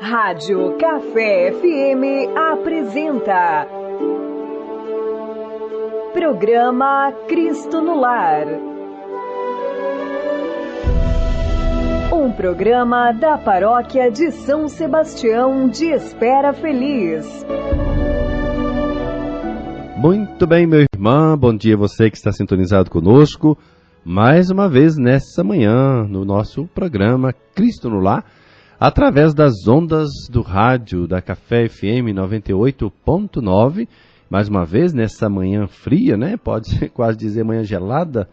Rádio Café FM apresenta Programa Cristo no Lar. Um programa da Paróquia de São Sebastião de Espera Feliz. Muito bem, meu irmão, bom dia a você que está sintonizado conosco, mais uma vez nessa manhã, no nosso programa Cristo no Lar, através das ondas do rádio da Café FM 98.9, mais uma vez nessa manhã fria, né? Pode quase dizer manhã gelada,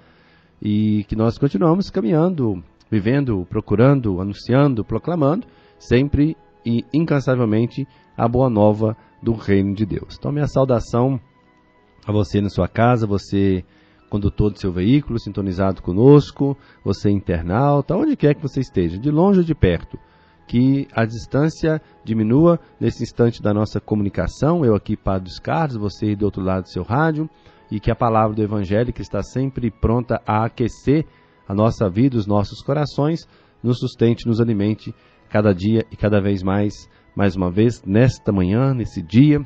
e que nós continuamos caminhando, vivendo, procurando, anunciando, proclamando, sempre e incansavelmente a boa nova do Reino de Deus. Então, minha saudação a você na sua casa, você condutor do seu veículo, sintonizado conosco, você internauta, onde quer que você esteja, de longe ou de perto, que a distância diminua nesse instante da nossa comunicação, eu aqui, Padre Carlos, você aí do outro lado do seu rádio, e que a palavra do Evangelho, que está sempre pronta a aquecer a nossa vida, os nossos corações, nos sustente, nos alimente cada dia e cada vez mais uma vez, nesta manhã, nesse dia,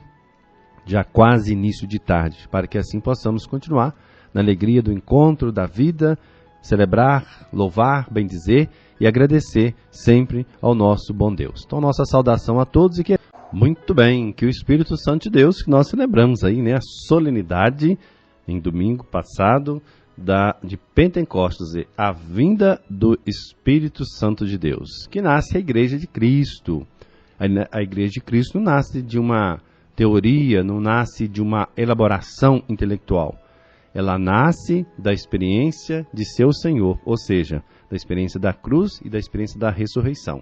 já quase início de tarde, para que assim possamos continuar na alegria do encontro, da vida, celebrar, louvar, bendizer e agradecer sempre ao nosso bom Deus. Então, nossa saudação a todos e que muito bem, que o Espírito Santo de Deus, que nós celebramos aí, né, a solenidade em domingo passado de Pentecostes, a vinda do Espírito Santo de Deus, que nasce a Igreja de Cristo. A Igreja de Cristo não nasce de uma teoria, não nasce de uma elaboração intelectual. Ela nasce da experiência de seu Senhor, ou seja, da experiência da cruz e da experiência da ressurreição.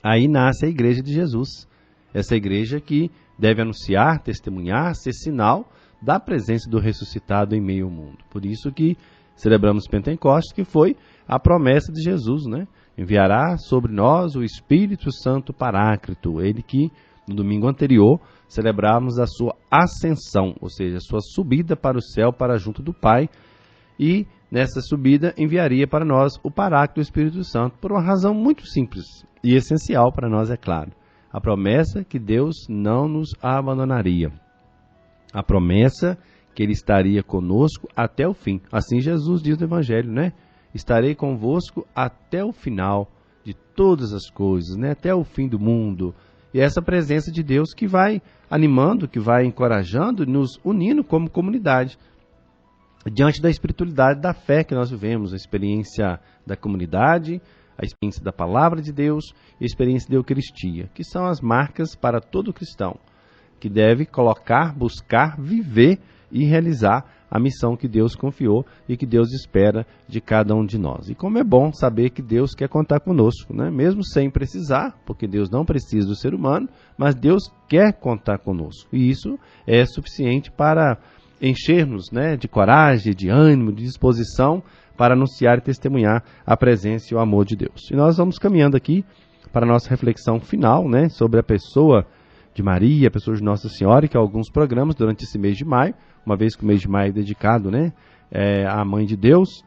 Aí nasce a Igreja de Jesus, essa igreja que deve anunciar, testemunhar, ser sinal da presença do ressuscitado em meio ao mundo. Por isso que celebramos Pentecostes, que foi a promessa de Jesus, né? Enviará sobre nós o Espírito Santo Paráclito, ele que no domingo anterior celebramos a sua ascensão, ou seja, a sua subida para o céu, para junto do Pai, e nessa subida enviaria para nós o Paráclito, o Espírito Santo, por uma razão muito simples e essencial para nós, é claro. A promessa que Deus não nos abandonaria. A promessa que Ele estaria conosco até o fim. Assim Jesus diz no Evangelho, né? Estarei convosco até o final de todas as coisas, né? Até o fim do mundo. E essa presença de Deus que vai animando, que vai encorajando, nos unindo como comunidade. Diante da espiritualidade da fé que nós vivemos, a experiência da comunidade, a experiência da palavra de Deus e a experiência da Eucaristia, que são as marcas para todo cristão, que deve colocar, buscar, viver e realizar a missão que Deus confiou e que Deus espera de cada um de nós. E como é bom saber que Deus quer contar conosco, né? Mesmo sem precisar, porque Deus não precisa do ser humano, mas Deus quer contar conosco. E isso é suficiente para encher-nos, né, de coragem, de ânimo, de disposição para anunciar e testemunhar a presença e o amor de Deus. E nós vamos caminhando aqui para a nossa reflexão final, né, sobre a pessoa de Maria, a pessoa de Nossa Senhora, que há alguns programas durante esse mês de maio, uma vez que o mês de maio é dedicado, né, à Mãe de Deus,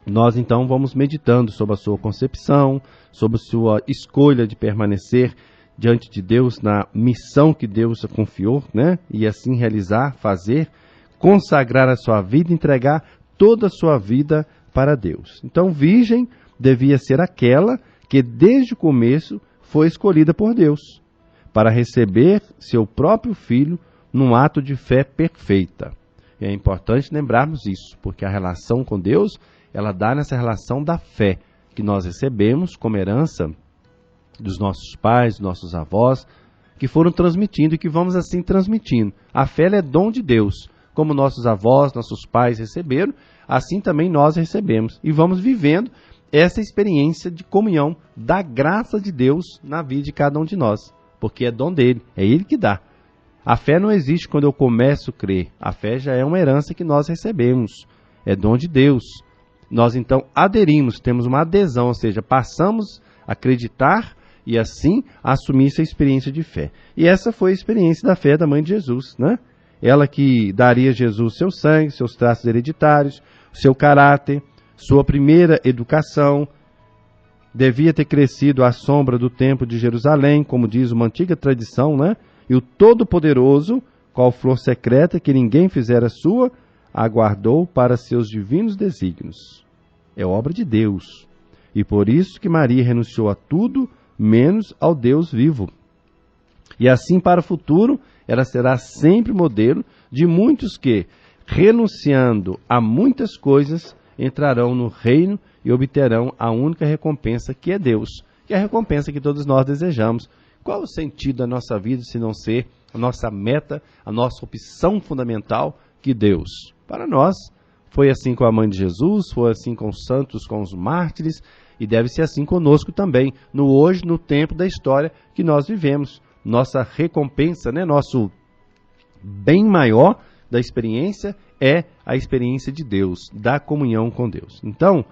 nós então vamos meditando sobre a sua concepção, sobre a sua escolha de permanecer diante de Deus na missão que Deus a confiou, né, e assim realizar, fazer, consagrar a sua vida, entregar toda a sua vida para Deus. Então, virgem devia ser aquela que desde o começo foi escolhida por Deus para receber seu próprio filho num ato de fé perfeita. E é importante lembrarmos isso, porque a relação com Deus, ela dá nessa relação da fé que nós recebemos como herança dos nossos pais, dos nossos avós, que foram transmitindo e que vamos assim transmitindo. A fé ela é dom de Deus, como nossos avós, nossos pais receberam, assim também nós recebemos. E vamos vivendo essa experiência de comunhão da graça de Deus na vida de cada um de nós, porque é dom dele, é ele que dá. A fé não existe quando eu começo a crer, a fé já é uma herança que nós recebemos, é dom de Deus. Nós então aderimos, temos uma adesão, ou seja, passamos a acreditar e assim assumir essa experiência de fé. E essa foi a experiência da fé da Mãe de Jesus, né? Ela que daria a Jesus seu sangue, seus traços hereditários, seu caráter, sua primeira educação, devia ter crescido à sombra do templo de Jerusalém, como diz uma antiga tradição, né? E o Todo-Poderoso, qual flor secreta que ninguém fizera sua, aguardou para seus divinos desígnios. É obra de Deus. E por isso que Maria renunciou a tudo, menos ao Deus vivo. E assim, para o futuro, ela será sempre modelo de muitos que, renunciando a muitas coisas, entrarão no reino e obterão a única recompensa que é Deus, que é a recompensa que todos nós desejamos. Qual o sentido da nossa vida se não ser a nossa meta, a nossa opção fundamental, que Deus? Para nós, foi assim com a mãe de Jesus, foi assim com os santos, com os mártires, e deve ser assim conosco também, no hoje, no tempo da história que nós vivemos. Nossa recompensa, né, nosso bem maior da experiência é a experiência de Deus, da comunhão com Deus. Então,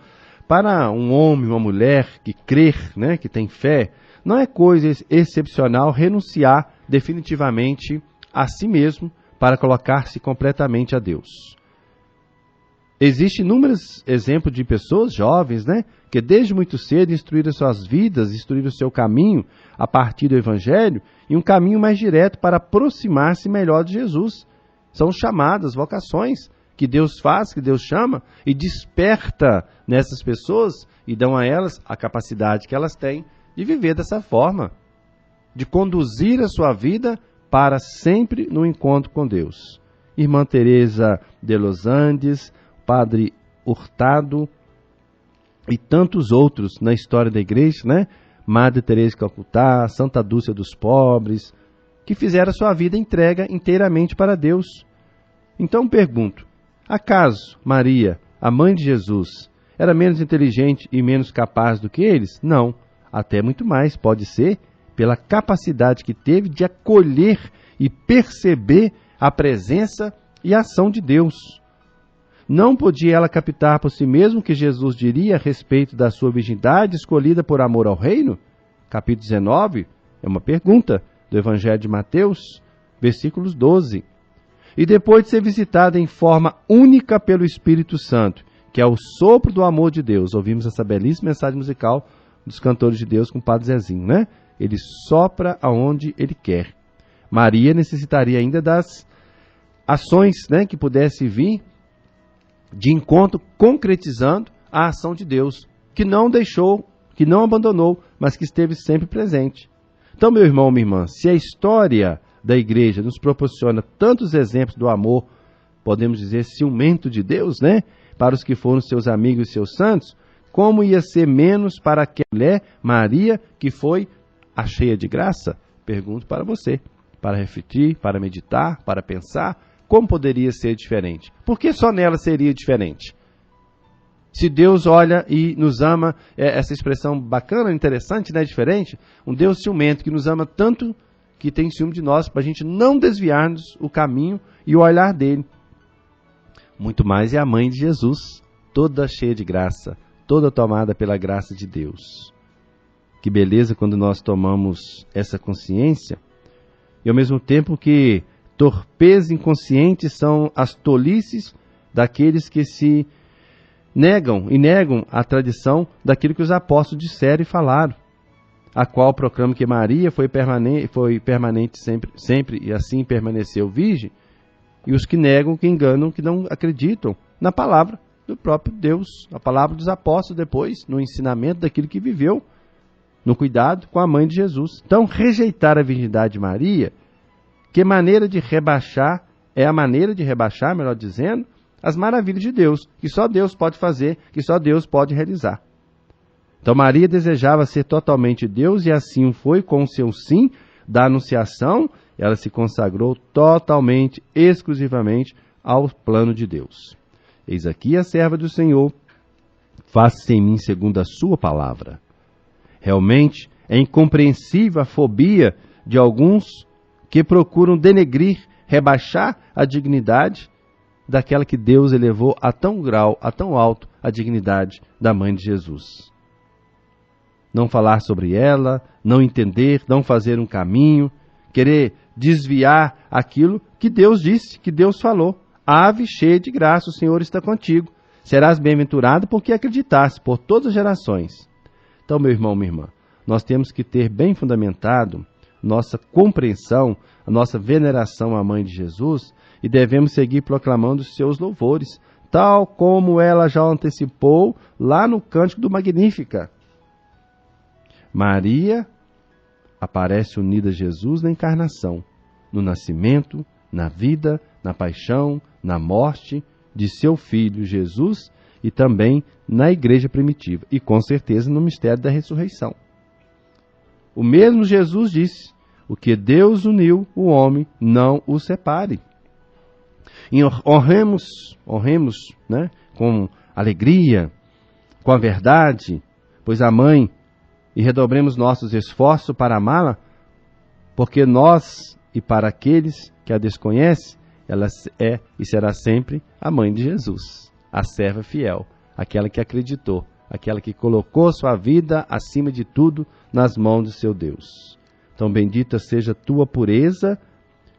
para um homem, uma mulher que crer, né, que tem fé, não é coisa excepcional renunciar definitivamente a si mesmo para colocar-se completamente a Deus. Existem inúmeros exemplos de pessoas jovens, né, que desde muito cedo instruíram suas vidas, instruíram o seu caminho a partir do Evangelho, e um caminho mais direto para aproximar-se melhor de Jesus. São chamadas, vocações que Deus faz, que Deus chama e desperta nessas pessoas e dão a elas a capacidade que elas têm de viver dessa forma, de conduzir a sua vida para sempre no encontro com Deus. Irmã Teresa de Los Andes, Padre Hurtado e tantos outros na história da igreja, né? Madre Teresa de Calcutá, Santa Dúcia dos Pobres, que fizeram a sua vida entrega inteiramente para Deus. Então pergunto, acaso Maria, a mãe de Jesus, era menos inteligente e menos capaz do que eles? Não, até muito mais, pode ser, pela capacidade que teve de acolher e perceber a presença e a ação de Deus. Não podia ela captar por si mesma o que Jesus diria a respeito da sua virgindade escolhida por amor ao reino? Capítulo 19, é uma pergunta do Evangelho de Mateus, versículos 12. E depois de ser visitada em forma única pelo Espírito Santo, que é o sopro do amor de Deus, ouvimos essa belíssima mensagem musical dos cantores de Deus com o Padre Zezinho, né? Ele sopra aonde ele quer. Maria necessitaria ainda das ações, né, que pudesse vir de encontro concretizando a ação de Deus, que não deixou, que não abandonou, mas que esteve sempre presente. Então, meu irmão, minha irmã, se a história da igreja nos proporciona tantos exemplos do amor, podemos dizer, ciumento de Deus, né, para os que foram seus amigos e seus santos, como ia ser menos para aquela mulher, Maria, que foi a cheia de graça? Pergunto para você, para refletir, para meditar, para pensar. Como poderia ser diferente? Por que só nela seria diferente? Se Deus olha e nos ama, essa expressão bacana, interessante, né, diferente, um Deus ciumento que nos ama tanto que tem ciúme de nós, para a gente não desviar-nos o caminho e o olhar dele. Muito mais é a mãe de Jesus, toda cheia de graça, toda tomada pela graça de Deus. Que beleza quando nós tomamos essa consciência, e ao mesmo tempo que torpeza inconsciente são as tolices daqueles que se negam e negam a tradição daquilo que os apóstolos disseram e falaram, a qual proclama que Maria foi permanente sempre e assim permaneceu virgem, e os que negam, que enganam, que não acreditam na palavra do próprio Deus, a palavra dos apóstolos depois, no ensinamento daquilo que viveu, no cuidado com a mãe de Jesus. Então, rejeitar a virgindade de Maria, que maneira de rebaixar, é a maneira de rebaixar, melhor dizendo, as maravilhas de Deus, que só Deus pode fazer, que só Deus pode realizar. Então Maria desejava ser totalmente Deus e assim foi com o seu sim da anunciação, ela se consagrou totalmente, exclusivamente ao plano de Deus. Eis aqui a serva do Senhor, faça-se em mim segundo a sua palavra. Realmente é incompreensível a fobia de alguns que procuram denegrir, rebaixar a dignidade daquela que Deus elevou a tão grau, a tão alto, a dignidade da mãe de Jesus. Não falar sobre ela, não entender, não fazer um caminho, querer desviar aquilo que Deus disse, que Deus falou. Ave cheia de graça, o Senhor está contigo. Serás bem-aventurado porque acreditaste por todas as gerações. Então, meu irmão, minha irmã, nós temos que ter bem fundamentado nossa compreensão, a nossa veneração à Mãe de Jesus, e devemos seguir proclamando os seus louvores, tal como ela já antecipou lá no Cântico do Magnífica. Maria aparece unida a Jesus na encarnação, no nascimento, na vida, na paixão, na morte de seu Filho Jesus e também na igreja primitiva e com certeza no mistério da ressurreição. O mesmo Jesus disse: o que Deus uniu, o homem não o separe. E honremos, né, com alegria, com a verdade, pois a mãe, e redobremos nossos esforços para amá-la, porque nós e para aqueles que a desconhecem, ela é e será sempre a mãe de Jesus, a serva fiel, aquela que acreditou, aquela que colocou sua vida acima de tudo nas mãos de seu Deus. Então bendita seja tua pureza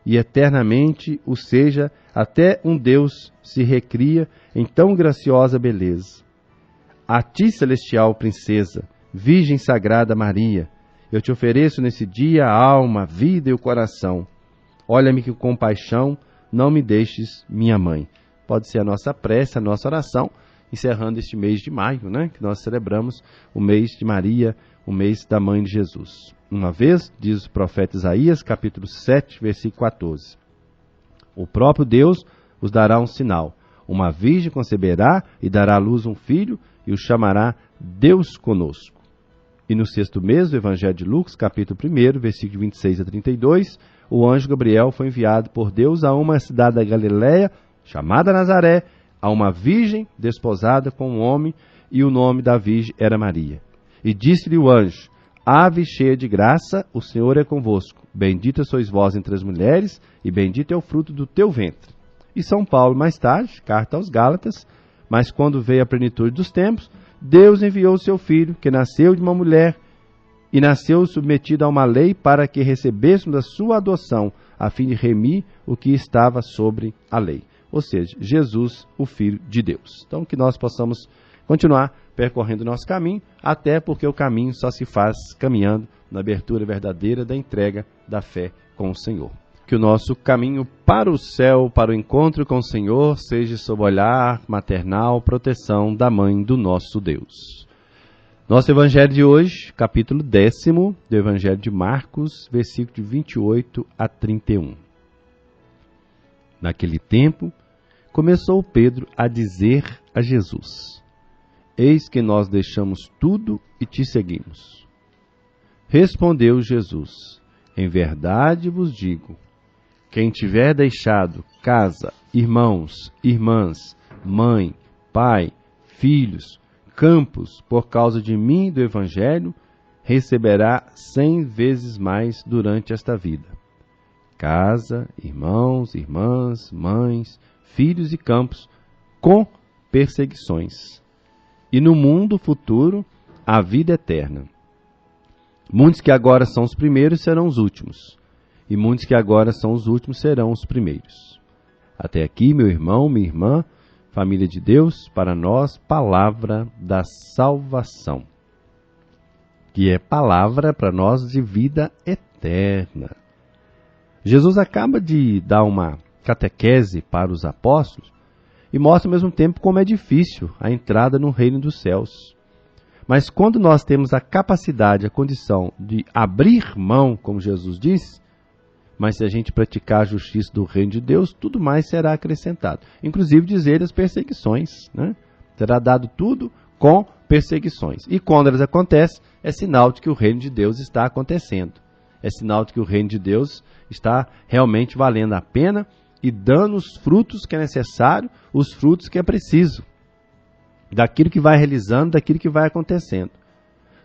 e eternamente o seja até um Deus se recria em tão graciosa beleza. A ti, celestial princesa, Virgem Sagrada Maria, eu te ofereço nesse dia a alma, a vida e o coração. Olha-me com compaixão, não me deixes minha mãe. Pode ser a nossa prece, a nossa oração, encerrando este mês de maio, né, que nós celebramos o mês de Maria, o mês da Mãe de Jesus. Uma vez, diz o profeta Isaías, capítulo 7, versículo 14, o próprio Deus os dará um sinal. Uma virgem conceberá e dará à luz um filho e o chamará Deus conosco. E no sexto mês do Evangelho de Lucas, capítulo 1, versículo 26 a 32, o anjo Gabriel foi enviado por Deus a uma cidade da Galileia, chamada Nazaré, a uma virgem desposada com um homem, e o nome da virgem era Maria. E disse-lhe o anjo: Ave cheia de graça, o Senhor é convosco. Bendita sois vós entre as mulheres, e bendito é o fruto do teu ventre. E São Paulo, mais tarde, carta aos Gálatas: Mas quando veio a plenitude dos tempos, Deus enviou o seu Filho, que nasceu de uma mulher, e nasceu submetido a uma lei para que recebêssemos a sua adoção, a fim de remir o que estava sobre a lei. Ou seja, Jesus, o Filho de Deus. Então, que nós possamos continuar percorrendo o nosso caminho, até porque o caminho só se faz caminhando na abertura verdadeira da entrega da fé com o Senhor. Que o nosso caminho para o céu, para o encontro com o Senhor, seja sob o olhar maternal, proteção da Mãe do nosso Deus. Nosso Evangelho de hoje, capítulo 10 do Evangelho de Marcos, versículo de 28 a 31. Naquele tempo, começou Pedro a dizer a Jesus: Eis que nós deixamos tudo e te seguimos. Respondeu Jesus: Em verdade vos digo, quem tiver deixado casa, irmãos, irmãs, mãe, pai, filhos, campos, por causa de mim e do Evangelho, receberá 100 vezes mais durante esta vida. Casa, irmãos, irmãs, mães, filhos e campos, com perseguições. E no mundo futuro, a vida eterna. Muitos que agora são os primeiros serão os últimos, e muitos que agora são os últimos serão os primeiros. Até aqui, meu irmão, minha irmã, família de Deus, para nós, palavra da salvação, que é palavra para nós de vida eterna. Jesus acaba de dar uma catequese para os apóstolos e mostra ao mesmo tempo como é difícil a entrada no reino dos céus. Mas quando nós temos a capacidade, a condição de abrir mão, como Jesus disse, mas se a gente praticar a justiça do reino de Deus, tudo mais será acrescentado. Inclusive dizer as perseguições, né? Será dado tudo com perseguições. E quando elas acontecem, é sinal de que o reino de Deus está acontecendo. É sinal de que o reino de Deus está realmente valendo a pena e dando os frutos que é necessário, os frutos que é preciso. Daquilo que vai realizando, daquilo que vai acontecendo.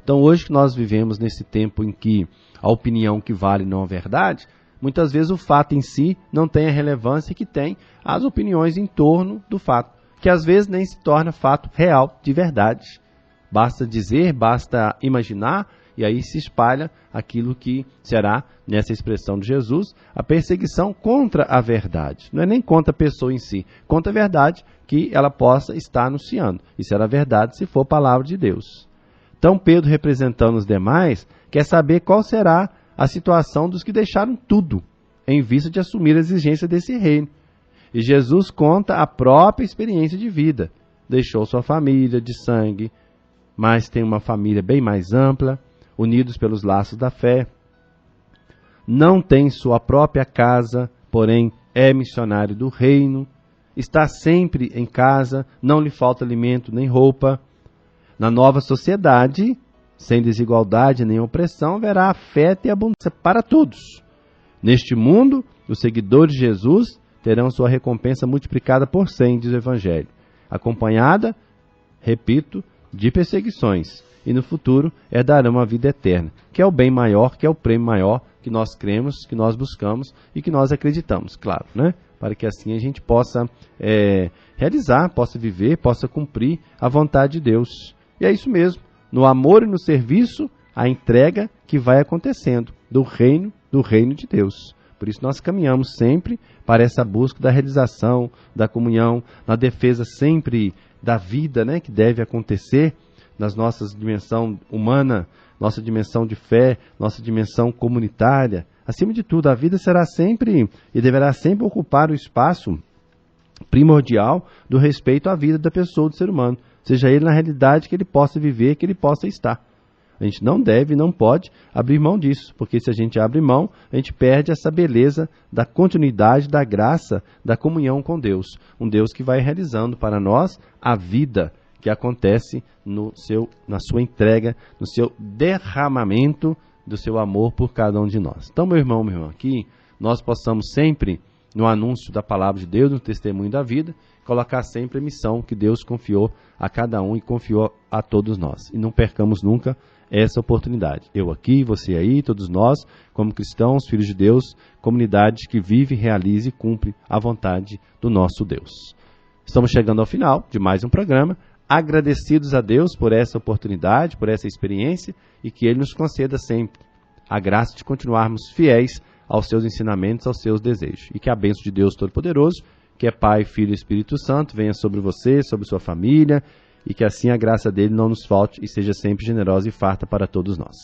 Então hoje que nós vivemos nesse tempo em que a opinião que vale não a verdade, muitas vezes o fato em si não tem a relevância que tem as opiniões em torno do fato, que às vezes nem se torna fato real, de verdade. Basta dizer, basta imaginar, e aí se espalha aquilo que será, nessa expressão de Jesus, a perseguição contra a verdade. Não é nem contra a pessoa em si, contra a verdade que ela possa estar anunciando. E será verdade se for palavra de Deus. Então Pedro, representando os demais, quer saber qual será a situação dos que deixaram tudo, em vista de assumir a exigência desse reino. E Jesus conta a própria experiência de vida. Deixou sua família de sangue, mas tem uma família bem mais ampla, unidos pelos laços da fé. Não tem sua própria casa, porém é missionário do reino. Está sempre em casa, não lhe falta alimento nem roupa. Na nova sociedade, sem desigualdade nem opressão, haverá afeto e abundância para todos. Neste mundo, os seguidores de Jesus terão sua recompensa multiplicada por 100, diz o Evangelho, acompanhada, repito, de perseguições, e no futuro herdarão a vida eterna, que é o bem maior, que é o prêmio maior que nós cremos, que nós buscamos e que nós acreditamos, claro, né? Para que assim a gente possa realizar, possa viver, possa cumprir a vontade de Deus. E é isso mesmo, no amor e no serviço, a entrega que vai acontecendo do reino de Deus. Por isso nós caminhamos sempre para essa busca da realização, da comunhão, na defesa sempre da vida, né, que deve acontecer nas nossas dimensão humana, nossa dimensão de fé, nossa dimensão comunitária. Acima de tudo, a vida será sempre e deverá sempre ocupar o espaço primordial do respeito à vida da pessoa, do ser humano, seja ele na realidade que ele possa viver, que ele possa estar. A gente não deve, não pode abrir mão disso, porque se a gente abre mão, a gente perde essa beleza da continuidade, da graça, da comunhão com Deus. Um Deus que vai realizando para nós a vida que acontece na sua entrega, no seu derramamento do seu amor por cada um de nós. Então, meu irmão, minha irmã, que nós possamos sempre, no anúncio da palavra de Deus, no testemunho da vida, colocar sempre a missão que Deus confiou a cada um e confiou a todos nós. E não percamos nunca essa oportunidade. Eu aqui, você aí, todos nós, como cristãos, filhos de Deus, comunidade que vive, realiza e cumpre a vontade do nosso Deus. Estamos chegando ao final de mais um programa, agradecidos a Deus por essa oportunidade, por essa experiência e que Ele nos conceda sempre a graça de continuarmos fiéis aos seus ensinamentos, aos seus desejos. E que a bênção de Deus Todo-Poderoso, que é Pai, Filho e Espírito Santo, venha sobre você, sobre sua família, e que assim a graça dele não nos falte e seja sempre generosa e farta para todos nós.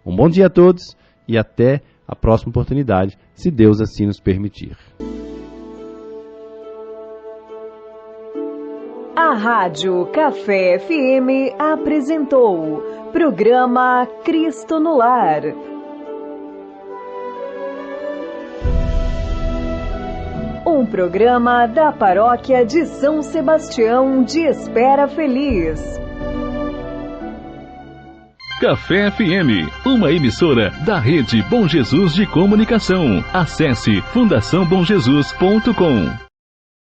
Um bom dia a todos e até a próxima oportunidade, se Deus assim nos permitir. A Rádio Café FM apresentou programa Cristo no Lar. Um programa da Paróquia de São Sebastião de Espera Feliz. Café FM, uma emissora da Rede Bom Jesus de Comunicação. Acesse fundaçãobomjesus.com.